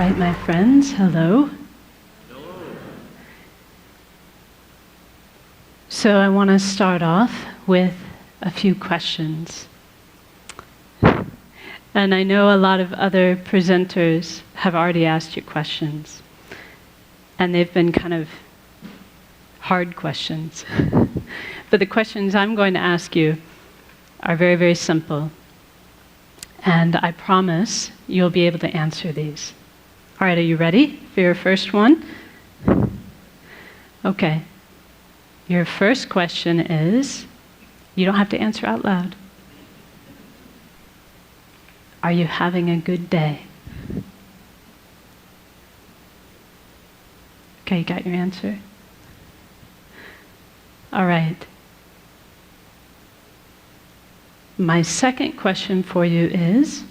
right, my friends, hello. So I want to start off with a few questions. And I know a lot of other presenters have already asked you questions. And they've been kind of hard questions. But the questions I'm going to ask you are very, very simple. And I promise you'll be able to answer these. All right, are you ready for your first one? Okay. Your first question is, you don't have to answer out loud. Are you having a good day? Okay, you got your answer? All right. My second question for you is,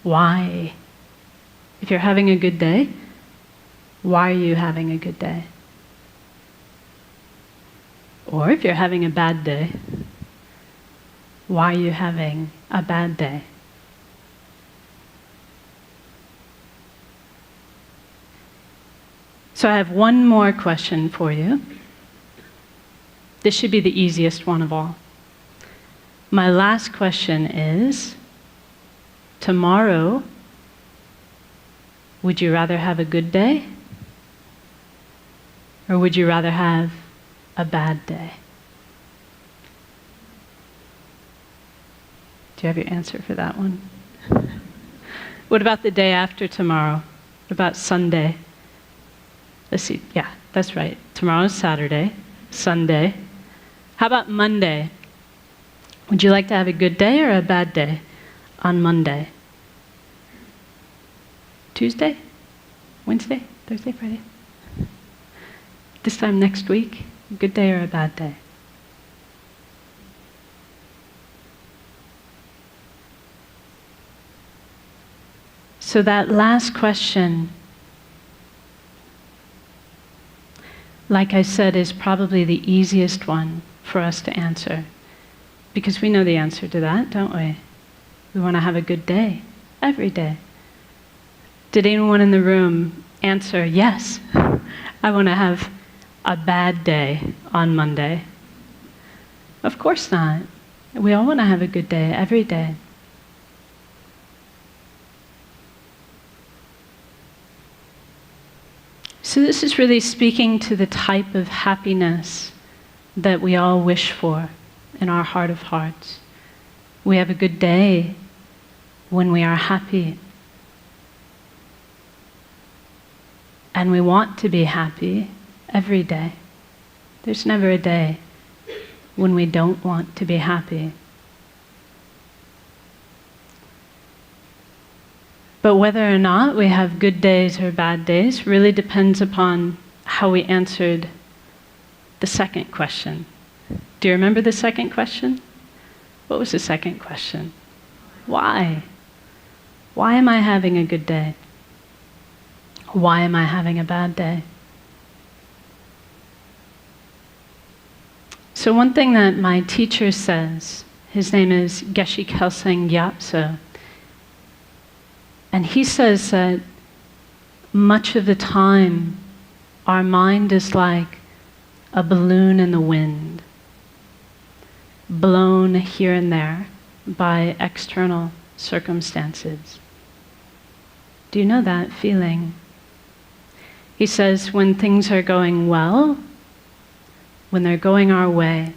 why? If you're having a good day, why are you having a good day? Or if you're having a bad day, why are you having a bad day? So I have one more question for you. This should be the easiest one of all. My last question is, tomorrow, would you rather have a good day? Or would you rather have a bad day? Do you have your answer for that one? What about the day after tomorrow? What about Sunday? Let's see, yeah, that's right. Tomorrow's Saturday, Sunday. How about Monday? Would you like to have a good day or a bad day on Monday? Tuesday? Wednesday? Thursday? Friday? This time next week? A good day or a bad day? So that last question, like I said, is probably the easiest one for us to answer. Because we know the answer to that, don't we? We want to have a good day, every day. Did anyone in the room answer, yes, I want to have a bad day on Monday? Of course not. We all want to have a good day, every day. So this is really speaking to the type of happiness that we all wish for in our heart of hearts. We have a good day when we are happy. And we want to be happy every day. There's never a day when we don't want to be happy. But whether or not we have good days or bad days really depends upon how we answered the second question. Do you remember the second question? What was the second question? Why? Why am I having a good day? Why am I having a bad day? So one thing that my teacher says, his name is Gen Kelsang Nyema, and he says that much of the time our mind is like a balloon in the wind, blown here and there by external circumstances. Do you know that feeling? He says when things are going well, when they're going our way,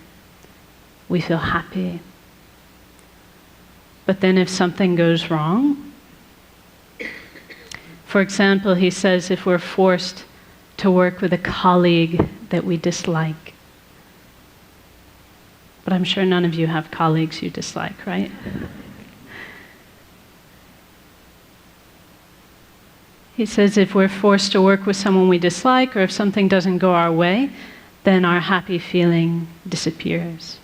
we feel happy. But then if something goes wrong, for example, he says if we're forced to work with a colleague that we dislike. But I'm sure none of you have colleagues you dislike, right? He says if we're forced to work with someone we dislike, or if something doesn't go our way, then our happy feeling disappears.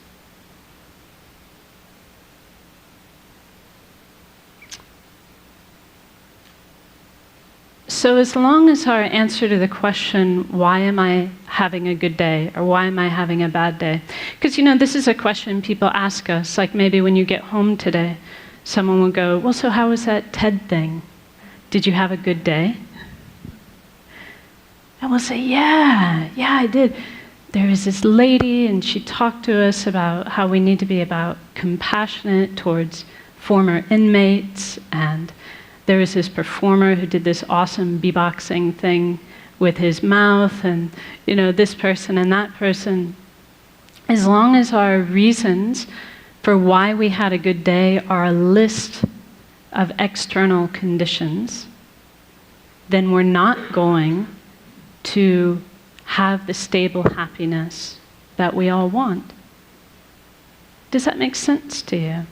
So as long as our answer to the question, why am I having a good day, or why am I having a bad day? Because, this is a question people ask us, like maybe when you get home today. someone will go, well, so how was that TED thing? Did you have a good day? And we'll say, yeah, I did. There was this lady, and she talked to us about how we need to be compassionate towards former inmates, and there was this performer who did this awesome beatboxing thing with his mouth, and this person and that person. As long as our reasons for why we had a good day are a list of external conditions, then we're not going to have the stable happiness that we all want. Does that make sense to you?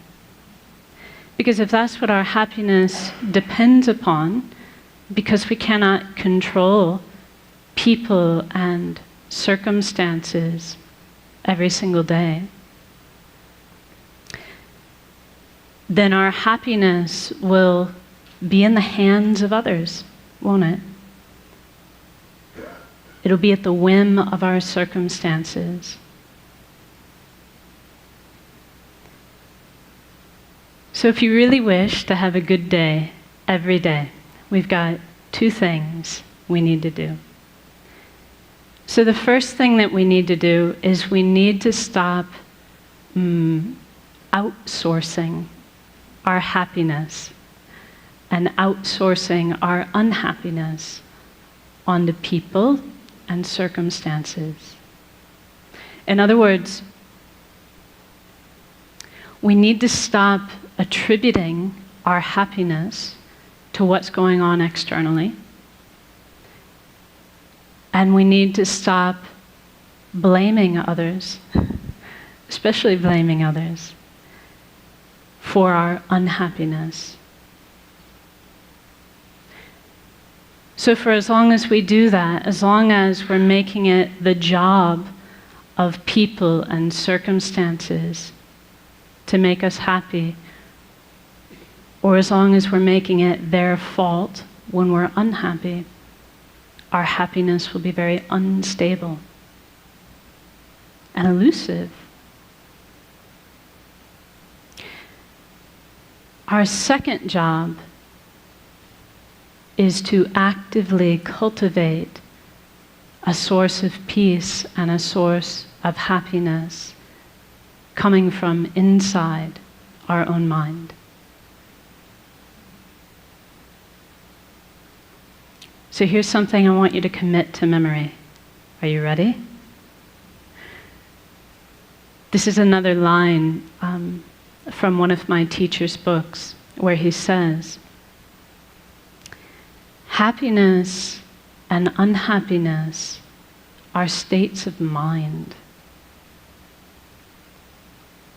Because if that's what our happiness depends upon, because we cannot control people and circumstances every single day, then our happiness will be in the hands of others, won't it? It'll be at the whim of our circumstances. So if you really wish to have a good day every day, we've got 2 things we need to do. So the first thing that we need to do is we need to stop outsourcing our happiness and outsourcing our unhappiness onto people and circumstances. In other words, we need to stop attributing our happiness to what's going on externally. And we need to stop blaming others, especially blaming others, for our unhappiness. So for as long as we do that, as long as we're making it the job of people and circumstances to make us happy, or as long as we're making it their fault when we're unhappy, our happiness will be very unstable and elusive. Our second job is to actively cultivate a source of peace and a source of happiness coming from inside our own mind. So here's something I want you to commit to memory. Are you ready? This is another line from one of my teacher's books where he says, happiness and unhappiness are states of mind,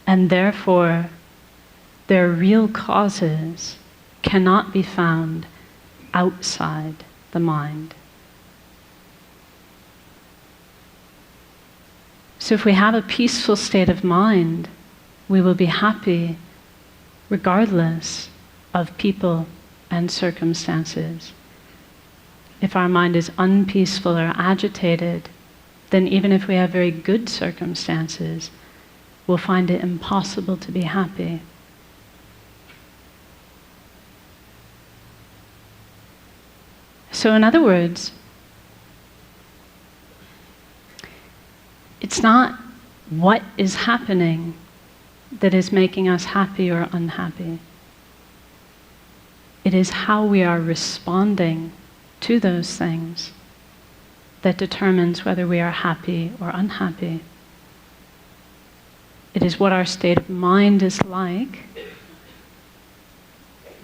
and therefore their real causes cannot be found outside the mind. So if we have a peaceful state of mind, we will be happy regardless of people and circumstances. If our mind is unpeaceful or agitated, then even if we have very good circumstances, we'll find it impossible to be happy. So in other words, it's not what is happening that is making us happy or unhappy. It is how we are responding to those things that determines whether we are happy or unhappy. It is what our state of mind is like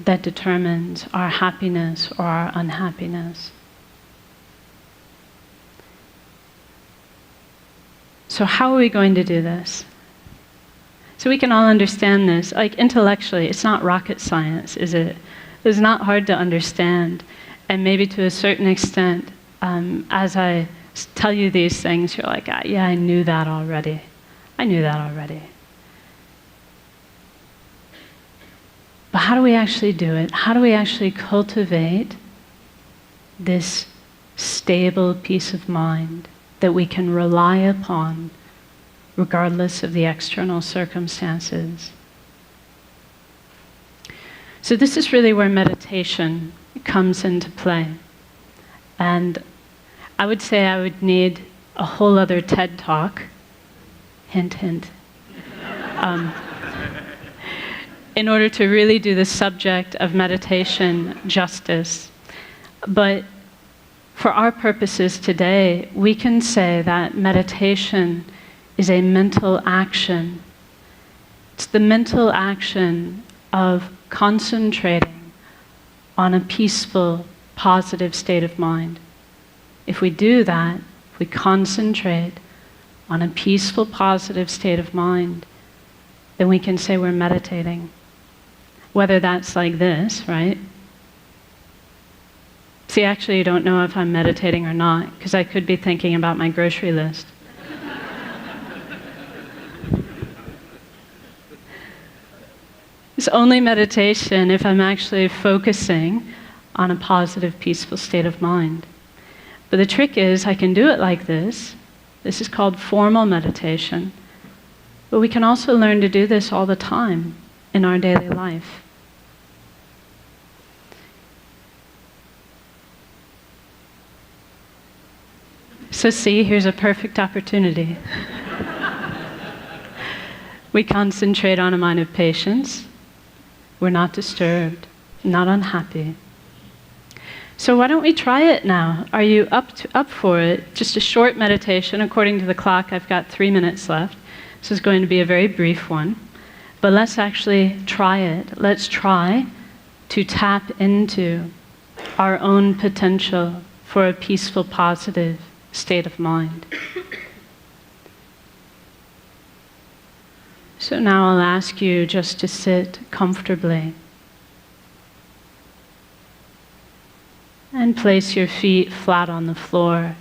that determines our happiness or our unhappiness. So how are we going to do this? So we can all understand this. Like intellectually, it's not rocket science, is it? It's not hard to understand. And maybe to a certain extent, as I tell you these things, you're like, yeah, I knew that already. I knew that already. But how do we actually do it? How do we actually cultivate this stable peace of mind that we can rely upon regardless of the external circumstances? So this is really where meditation comes into play. And I would say I would need a whole other TED Talk, hint, hint, in order to really do the subject of meditation justice. But for our purposes today, we can say that meditation is a mental action. It's the mental action of concentrating on a peaceful, positive state of mind. If we do that, if we concentrate on a peaceful, positive state of mind, then we can say we're meditating. Whether that's like this, right? See, actually, you don't know if I'm meditating or not, because I could be thinking about my grocery list. It's only meditation if I'm actually focusing on a positive, peaceful state of mind. But the trick is, I can do it like this. This is called formal meditation. But we can also learn to do this all the time in our daily life. So see, here's a perfect opportunity. We concentrate on a mind of patience. We're not disturbed, not unhappy. So why don't we try it now? Are you up for it? Just a short meditation. According to the clock, I've got 3 minutes left. This is going to be a very brief one. But let's actually try it. Let's try to tap into our own potential for a peaceful, positive state of mind. So now I'll ask you just to sit comfortably and place your feet flat on the floor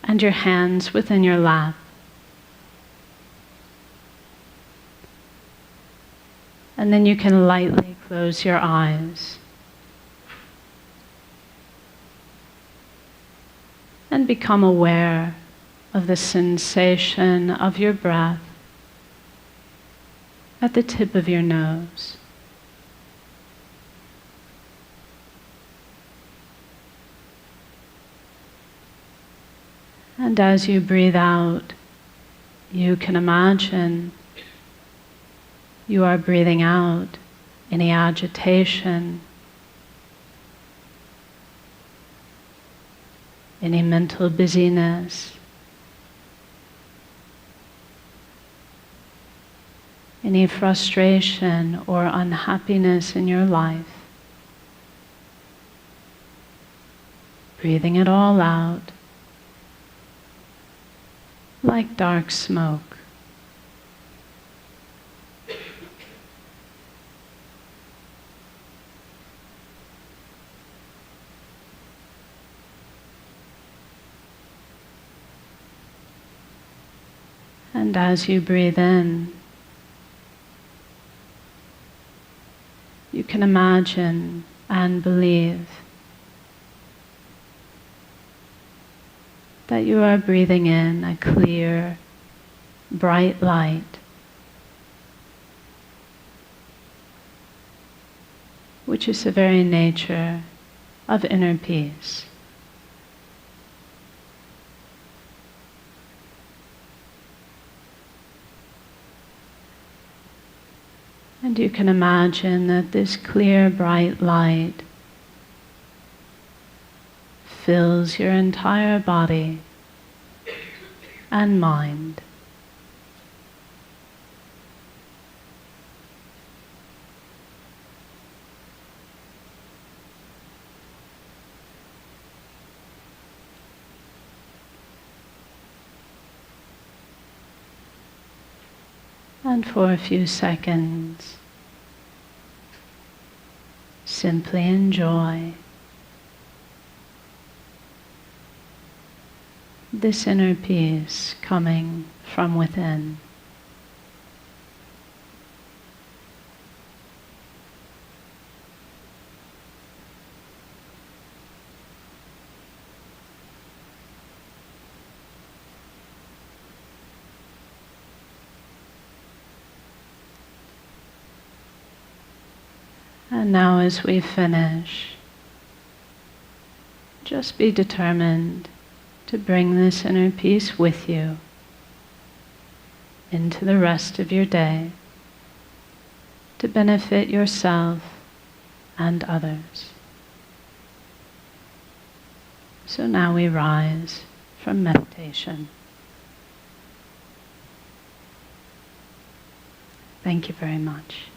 and your hands within your lap. And then you can lightly close your eyes and become aware of the sensation of your breath at the tip of your nose. And as you breathe out, you can imagine you are breathing out any agitation, any mental busyness, any frustration or unhappiness in your life. Breathing it all out like dark smoke. And as you breathe in, you can imagine and believe that you are breathing in a clear, bright light, which is the very nature of inner peace. And you can imagine that this clear, bright light fills your entire body and mind. And for a few seconds, simply enjoy this inner peace coming from within. And now as we finish, just be determined to bring this inner peace with you into the rest of your day to benefit yourself and others. So now we rise from meditation. Thank you very much.